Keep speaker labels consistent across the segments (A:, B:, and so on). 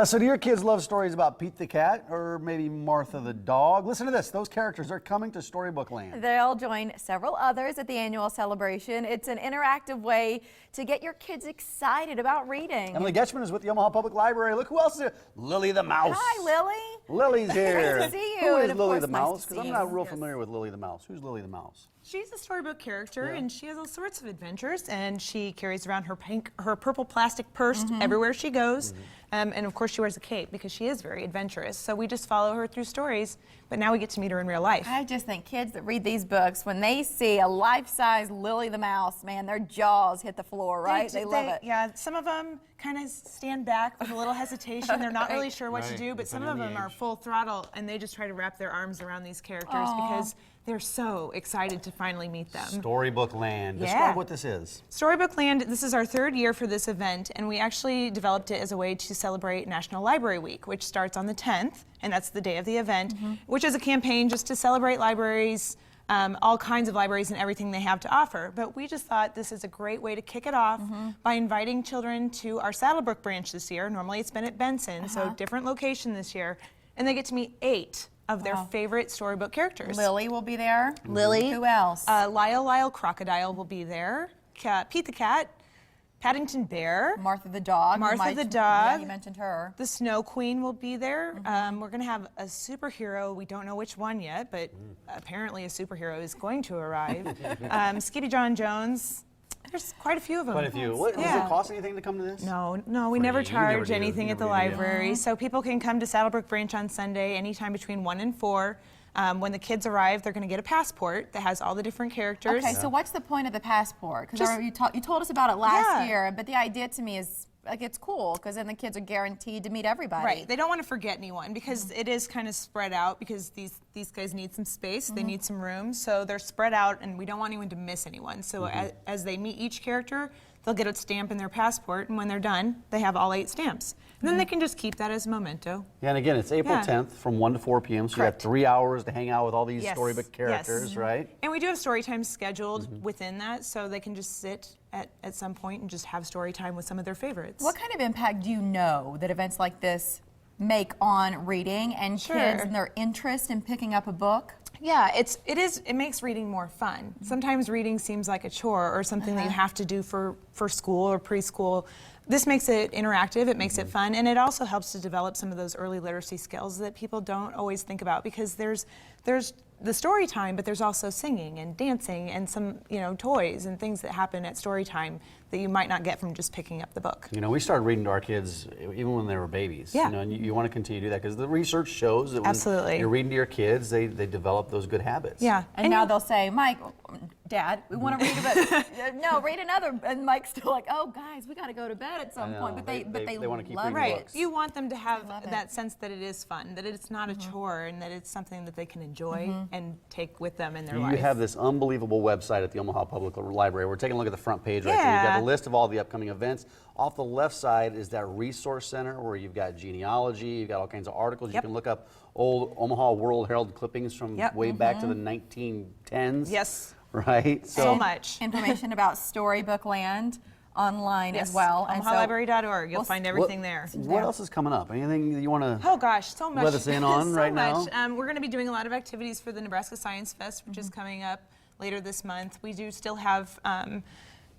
A: So do your kids love stories about Pete the cat or maybe Martha the dog? Listen to this. Those characters are coming to Storybook Land.
B: They'll join several others at the annual celebration. It's an interactive way to get your kids excited about reading.
A: Emily Getzschmann is with the Omaha Public Library. Look who else is here. Lily the mouse.
B: Hi, Lily.
A: Lily's here.
B: Nice to see you.
A: Who is
B: And of
A: Lily
B: course,
A: the
B: nice
A: mouse?
B: to
A: Because
B: see
A: I'm not
B: you.
A: real familiar with Lily the mouse. Who's Lily the mouse?
C: She's a storybook character,
A: Yeah.
C: and she has all sorts of adventures, and she carries around her purple plastic purse everywhere she goes. And of course she wears a cape because she is very adventurous. So we just follow her through stories, but now we get to meet her in real life.
B: I just think kids that read these books, when they see a life-size Lily the mouse, man, their jaws hit the floor, right? They love it.
C: Yeah, some of them kind of stand back with a little hesitation. They're not really
B: Right.
C: sure what to do, but some
A: Depending
C: of
A: on the
C: them are
A: age.
C: full throttle, and they just try to wrap their arms around these characters because they're so excited to finally meet them.
A: Storybook Land.
C: Yeah.
A: Describe what this is.
C: Storybook Land, this is our third year for this event, and we actually developed it as a way to celebrate National Library Week, which starts on the 10th, and that's the day of the event, which is a campaign just to celebrate libraries, all kinds of libraries and everything they have to offer. But we just thought this is a great way to kick it off by inviting children to our Saddlebrook branch this year. Normally it's been at Benson, so different location this year, and they get to meet 8 of their favorite storybook characters.
B: Lily will be there.
C: Lily.
B: Who else?
C: Lyle Crocodile will be there. Pete the cat. Paddington Bear.
B: Martha the dog.
C: Martha the dog.
B: Yeah, you mentioned her.
C: The Snow Queen will be there. We're going to have a superhero. We don't know which one yet, but apparently a superhero is going to arrive. Skippy John Jones. There's quite a few of them.
A: Quite a few. What, does
C: Yeah.
A: it cost anything to come to this?
C: No, we
A: Free.
C: never
A: You
C: charge
A: never do.
C: anything
A: You
C: at the
A: never do, yeah.
C: library. So people can come to Saddlebrook Branch on Sunday anytime between 1 and 4. When the kids arrive, they're going to get a passport that has all the different characters.
B: Okay, so what's the point of the passport? Because
C: Just-
B: you told us about it last
C: Yeah.
B: year, but the idea to me is like it's cool because then the kids are guaranteed to meet everybody.
C: Right. They don't want to forget anyone because it is kind of spread out because these guys need some space, they need some room, so they're spread out and we don't want anyone to miss anyone. So as they meet each character, they'll get a stamp in their passport, and when they're done, they have all 8 stamps. And then they can just keep that as a memento.
A: Yeah, and again, it's April
C: Yeah.
A: 10th from 1 to 4 p.m. So
C: Correct.
A: you have 3 hours to hang out with all these
C: Yes,
A: storybook characters,
C: yes.
A: right?
C: And we do have story time scheduled within that, so they can just sit at some point and just have story time with some of their favorites.
B: What kind of impact do you know that events like this make on reading and
C: Sure.
B: kids and their interest in picking up a book?
C: Yeah, it makes reading more fun. Sometimes reading seems like a chore or something that you have to do for school or preschool. This makes it interactive, it makes it fun, and it also helps to develop some of those early literacy skills that people don't always think about because there's the story time, but there's also singing and dancing and some, toys and things that happen at story time that you might not get from just picking up the book.
A: You know, we started reading to our kids even when they were babies.
C: Yeah.
A: You know, and you want to continue to do that because the research shows that when
C: Absolutely.
A: you're reading to your kids, they develop those good habits.
C: Yeah.
B: And now they'll say, Mike, Dad, we want to read a book. No, read another. And Mike's still like, oh, guys, we got to go to bed at some
A: I
B: point.
A: know.
B: But they
A: They wanna keep
B: love
A: reading
C: Right.
B: it.
A: books.
C: You want them to have
B: love it.
C: that sense that it is fun, that it's not a chore, and that it's something that they can enjoy and take with them in their
A: You
C: life.
A: have this unbelievable website at the Omaha Public Library. We're taking a look at the front page right there. You've got
C: Yeah.
A: a list of all the upcoming events. Off the left side is that resource center where you've got genealogy, you've got all kinds of articles. You
C: Yep.
A: can look up old Omaha World Herald clippings from
C: Yep.
A: way back to the 1910s.
C: Yes.
A: Right?
C: So much.
B: Information about Storybook Land online as well. And so
C: OmahaLibrary.org. You'll
B: we'll
C: find
B: s-
C: everything there.
A: What else is coming up? Anything that you want to...
C: Oh gosh, so much.
A: Let us in on
C: so
A: right
C: much.
A: now?
C: We're going to be doing a lot of activities for the Nebraska Science Fest, which is coming up later this month. We do still have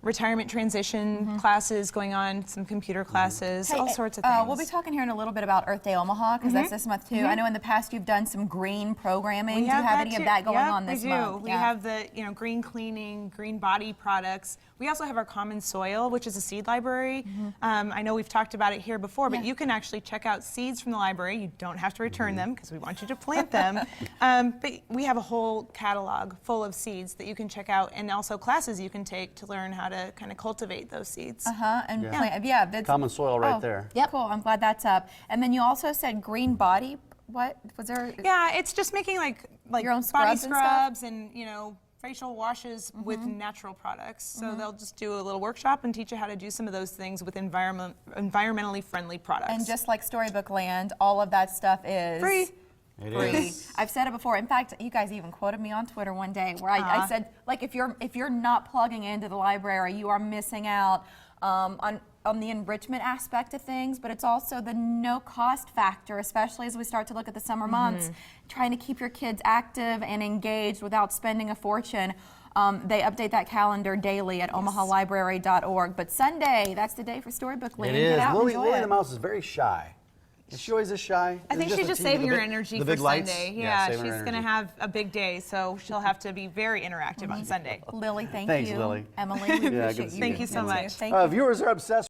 C: retirement transition classes going on, some computer classes, all sorts of things.
B: We'll be talking here in a little bit about Earth Day Omaha because that's this month too. I know in the past you've done some green programming. Do you have any of that going on this month?
C: We have the green cleaning, green body products. We also have our common soil, which is a seed library. I know we've talked about it here before, but you can actually check out seeds from the library. You don't have to return them because we want you to plant them. But we have a whole catalog full of seeds that you can check out, and also classes you can take to learn how to kind of cultivate those seeds.
B: And
A: Yeah.
B: plant, yeah, that's
A: Common soil right there.
B: Yep. Cool. I'm glad that's up. And then you also said green body. What was there?
C: Yeah, it's just making like
B: Your own
C: body
B: scrubs and stuff?
C: scrubs and facial washes with natural products. So they'll just do a little workshop and teach you how to do some of those things with environmentally friendly products.
B: And just like Storybook Land, all of that stuff is
C: free.
A: It
B: free.
A: is.
B: I've said it before. In fact, you guys even quoted me on Twitter one day where I said, like, if you're not plugging into the library, you are missing out on on the enrichment aspect of things, but it's also the no cost factor, especially as we start to look at the summer months, trying to keep your kids active and engaged without spending a fortune. They update that calendar daily at omahalibrary.org. But Sunday, that's the day for Storybook Land.
A: It is.
B: Get out and
A: Lily,
B: enjoy
A: Lily
B: it.
A: the mouse is very shy. Is she always this shy?
C: I think she's just saving her energy for Sunday. Yeah, she's going to have a big day, so she'll have to be very interactive on Sunday.
B: Lily, thank
A: Thanks,
B: you.
A: Lily.
B: Emily, we appreciate you.
C: Thank you so much.
B: Thank you.
A: Viewers are obsessed